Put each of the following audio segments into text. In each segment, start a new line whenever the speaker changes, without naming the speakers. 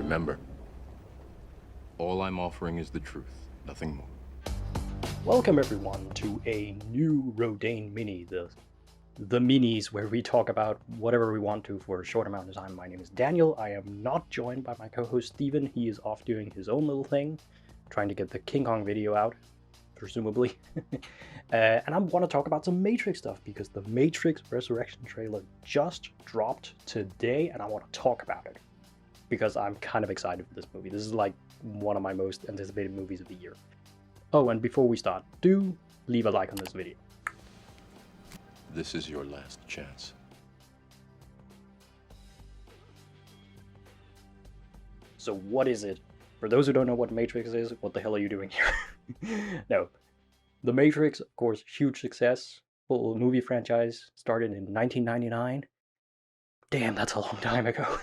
Remember, all I'm offering is the truth, nothing more.
Welcome everyone to a new RODANE Mini, the minis where we talk about whatever we want to for a short amount of time. My name is Daniel. I am not joined by my co-host Steven. He is off doing his own little thing, trying to get the King Kong video out, presumably. And I want to talk about some Matrix stuff because the Matrix Resurrection trailer just dropped today and I want to talk about it because I'm kind of excited for this movie. This is like one of my most anticipated movies of the year. Oh, and before we start, do leave a like on this video.
This is your last chance.
So what is it? For those who don't know what Matrix is, what the hell are you doing here? No. The Matrix, of course, huge success. Full movie franchise, started in 1999. Damn, that's a long time ago.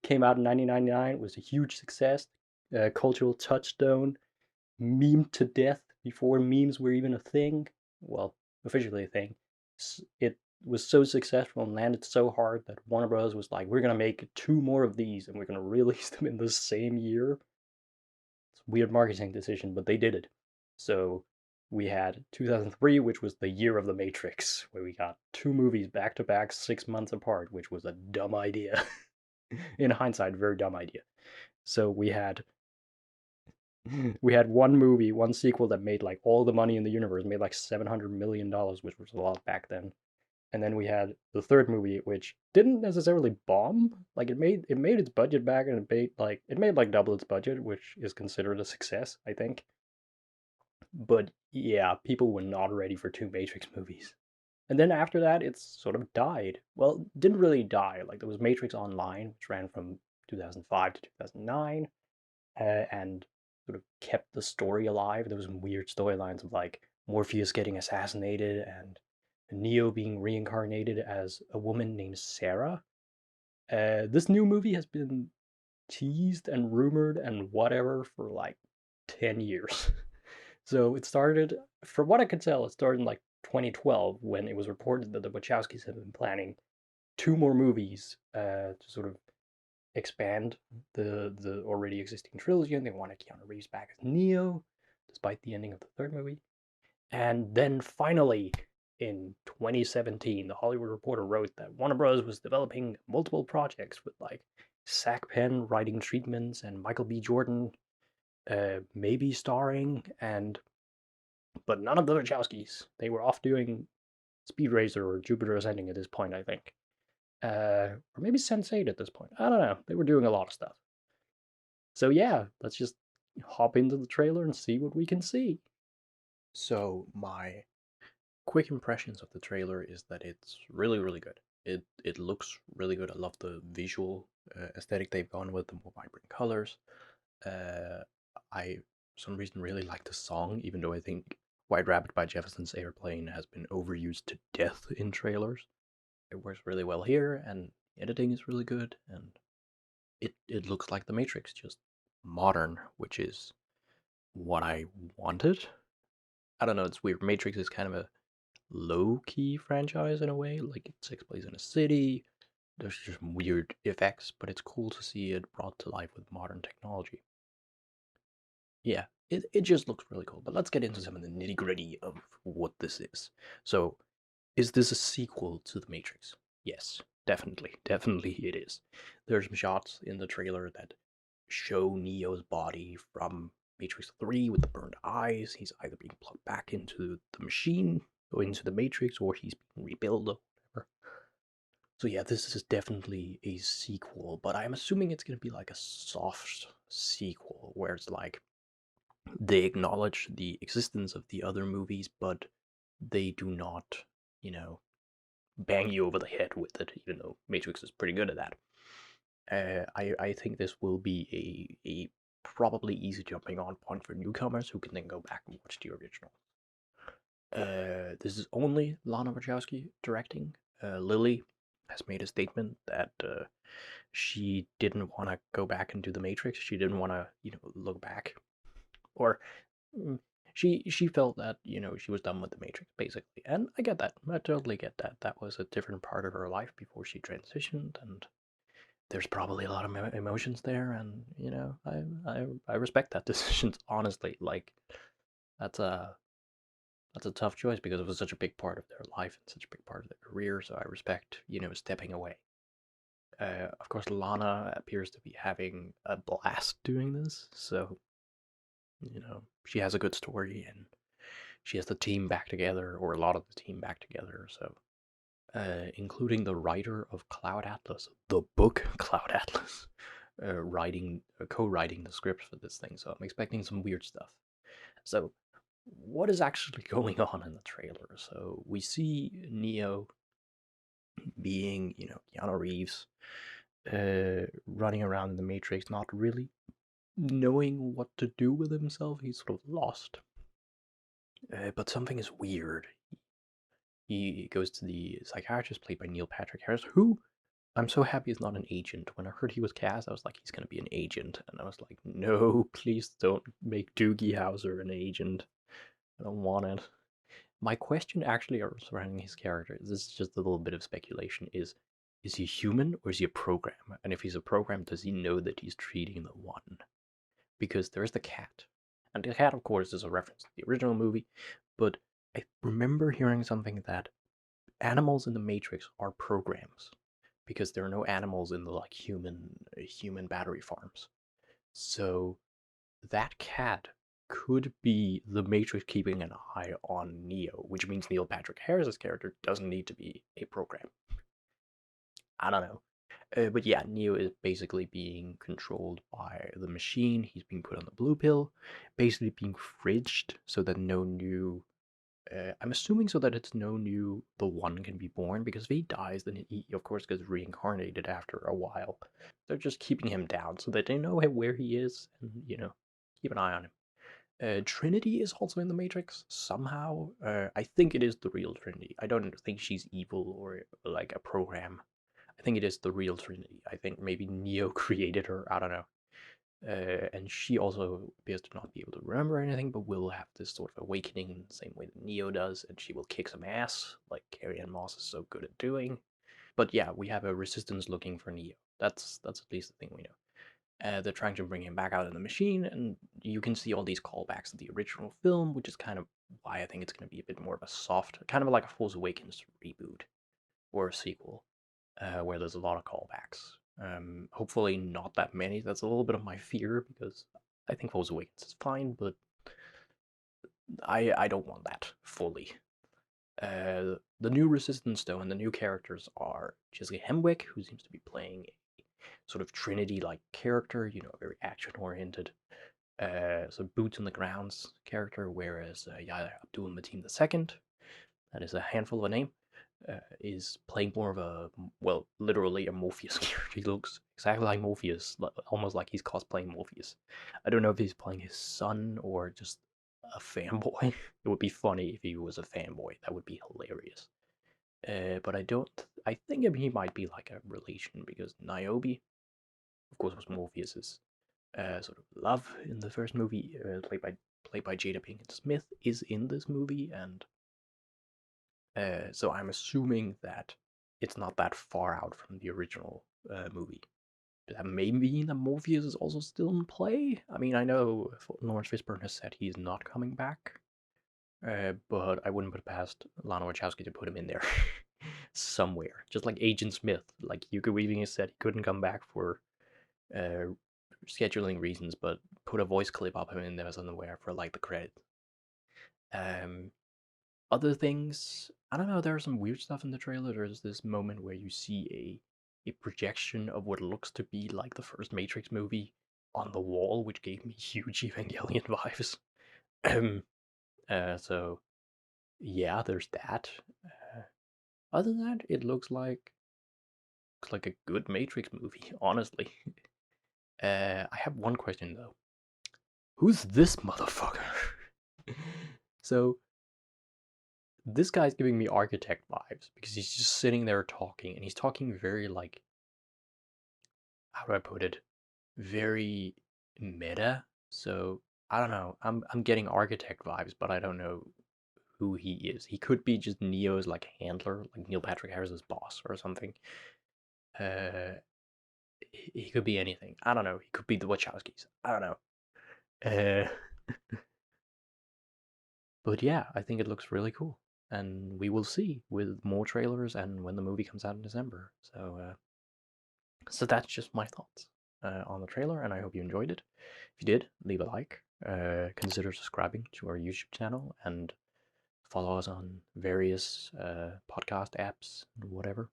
Came out in 1999, was a huge success. Cultural touchstone. Memed to death before memes were even a thing. Well, officially a thing. It was so successful and landed so hard that Warner Bros. Was like, we're gonna make 2 more of these and we're gonna release them in the same year. It's a weird marketing decision, but they did it. So we had 2003, which was the year of the Matrix, where we got 2 movies back to back, 6 months apart, which was a dumb idea. In hindsight, very dumb idea. So we had one movie, one sequel that made like all the money in the universe, made like $700 million, which was a lot back then. And then we had the third movie, which didn't necessarily bomb. Like it made its budget back, and it made like double its budget, which is considered a success, I think. But yeah, people were not ready for 2 Matrix movies. And then after that, it's sort of died. Well, didn't really die. Like there was Matrix Online, which ran from 2005 to 2009, and sort of kept the story alive. There was some weird storylines of like Morpheus getting assassinated and Neo being reincarnated as a woman named Sarah. This new movie has been teased and rumored and whatever for like 10 years. So it started, from what I could tell, it started in like 2012 when it was reported that the Wachowskis had been planning 2 more movies to sort of expand the already existing trilogy, and they wanted Keanu Reeves back as Neo, despite the ending of the 3rd movie. And then finally, in 2017, the Hollywood Reporter wrote that Warner Bros. Was developing multiple projects with like Zach Penn writing treatments and Michael B. Jordan maybe starring, but none of the Wachowskis. They were off doing Speed Racer or Jupiter Ascending at this point, I think. Or maybe Sense8 at this point. I don't know. They were doing a lot of stuff. So yeah, let's just hop into the trailer and see what we can see. So my quick impressions of the trailer is that it's really, really good. It looks really good. I love the visual aesthetic they've gone with, the more vibrant colors. I, for some reason, really like the song, even though I think White Rabbit by Jefferson's Airplane has been overused to death in trailers. It works really well here, and editing is really good, and it looks like The Matrix, just modern, which is what I wanted. I don't know, it's weird. Matrix is kind of a low-key franchise in a way, like it takes place in a city, there's just weird effects, but it's cool to see it brought to life with modern technology. Yeah, it just looks really cool, but let's get into some of the nitty-gritty of what this is. So, is this a sequel to The Matrix? Yes, definitely it is. There's some shots in the trailer that show Neo's body from Matrix 3 with the burned eyes. He's either being plugged back into the machine or into the Matrix, or he's being rebuilt or whatever. So yeah, this is definitely a sequel, but I'm assuming it's gonna be like a soft sequel, where it's like they acknowledge the existence of the other movies, but they do not, bang you over the head with it, even though Matrix is pretty good at that. I think this will be a probably easy jumping on point for newcomers who can then go back and watch the original. This is only Lana Wachowski directing. Lily has made a statement that she didn't want to go back and do the Matrix. She didn't want to, look back, or she felt that she was done with the Matrix basically, and I get that. I totally get that. That was a different part of her life before she transitioned, and there's probably a lot of emotions there, and you know, I respect that decision. Honestly, like that's a that's a tough choice because it was such a big part of their life and such a big part of their career. So I respect, you know, stepping away. Of course, Lana appears to be having a blast doing this, so you know she has a good story and she has the team back together, or a lot of the team back together. So, including the writer of Cloud Atlas, the book Cloud Atlas, co-writing the script for this thing. So I'm expecting some weird stuff. So, what is actually going on in the trailer? So we see Neo being, you know, Keanu Reeves, running around in the Matrix, not really knowing what to do with himself. He's sort of lost. But something is weird. He goes to the psychiatrist played by Neil Patrick Harris, who I'm so happy is not an agent. When I heard he was cast, I was like, he's gonna be an agent, and I was like, no, please don't make Doogie Howser an agent. I don't want it. My question actually surrounding his character, this is just a little bit of speculation, is he human or is he a program? And if he's a program, does he know that he's treating the one? Because there's the cat. And the cat, of course, is a reference to the original movie, but I remember hearing something that animals in the Matrix are programs because there are no animals in the like human battery farms. So that cat could be the Matrix keeping an eye on Neo, which means Neil Patrick Harris's character doesn't need to be a program. I don't know. But yeah, Neo is basically being controlled by the machine. He's being put on the blue pill, basically being fridged so that no new. I'm assuming so that it's no new the one can be born, because if he dies, then he of course gets reincarnated after a while. They're just keeping him down so that they know where he is and, you know, keep an eye on him. Trinity is also in the Matrix somehow. I think it is the real Trinity. I don't think she's evil or like a program. I think it is the real Trinity. I think maybe Neo created her. I don't know. And she also appears to not be able to remember anything, but will have this sort of awakening in the same way that Neo does, and she will kick some ass, like Carrie-Anne Moss is so good at doing. But yeah, we have a resistance looking for Neo. That's at least the thing we know. They're trying to bring him back out of the machine, and you can see all these callbacks to the original film, which is kind of why I think it's going to be a bit more of a soft, kind of like a Force Awakens reboot or a sequel, where there's a lot of callbacks. Hopefully not that many. That's a little bit of my fear because I think Force Awakens is fine, but I don't want that fully. The new Resistance, though, and the new characters are Jessica Hemwick, who seems to be playing a sort of Trinity-like character, you know, very action-oriented, so boots on the grounds character, whereas Yahya Abdul-Mateen II, that is a handful of a name, is playing more of a, well, literally a Morpheus character. He looks exactly like Morpheus, almost like he's cosplaying Morpheus. I don't know if he's playing his son or just a fanboy. It would be funny if he was a fanboy. That would be hilarious. But I don't. I think he might be like a relation because Niobe, of course, was Morpheus's sort of love in the first movie, played by Jada Pinkett Smith, is in this movie, and so I'm assuming that it's not that far out from the original movie. That may mean that Morpheus is also still in play. I mean, I know Lawrence Fishburne has said he's not coming back, but I wouldn't put it past Lana Wachowski to put him in there somewhere. Just like Agent Smith. Like, Hugo Weaving has said he couldn't come back for scheduling reasons, but put a voice clip of him in there somewhere for, like, the credit. Other things, I don't know, there's some weird stuff in the trailer. There's this moment where you see a projection of what looks to be like the first Matrix movie on the wall, which gave me huge Evangelion vibes. So yeah, there's that. Other than that, it looks like a good Matrix movie, honestly. I have one question though. Who's this motherfucker? So this guy's giving me architect vibes because he's just sitting there talking, and he's talking very like, how do I put it? Very meta. So I don't know. I'm getting architect vibes, but I don't know who he is. He could be just Neo's like handler, like Neil Patrick Harris's boss or something. Uh, he could be anything. I don't know. He could be the Wachowskis. I don't know. But yeah, I think it looks really cool, and we will see with more trailers and when the movie comes out in December. So that's just my thoughts on the trailer, and I hope you enjoyed it. If you did, leave a like. Consider subscribing to our YouTube channel and follow us on various podcast apps and whatever.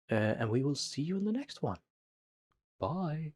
And we will see you in the next one. Bye.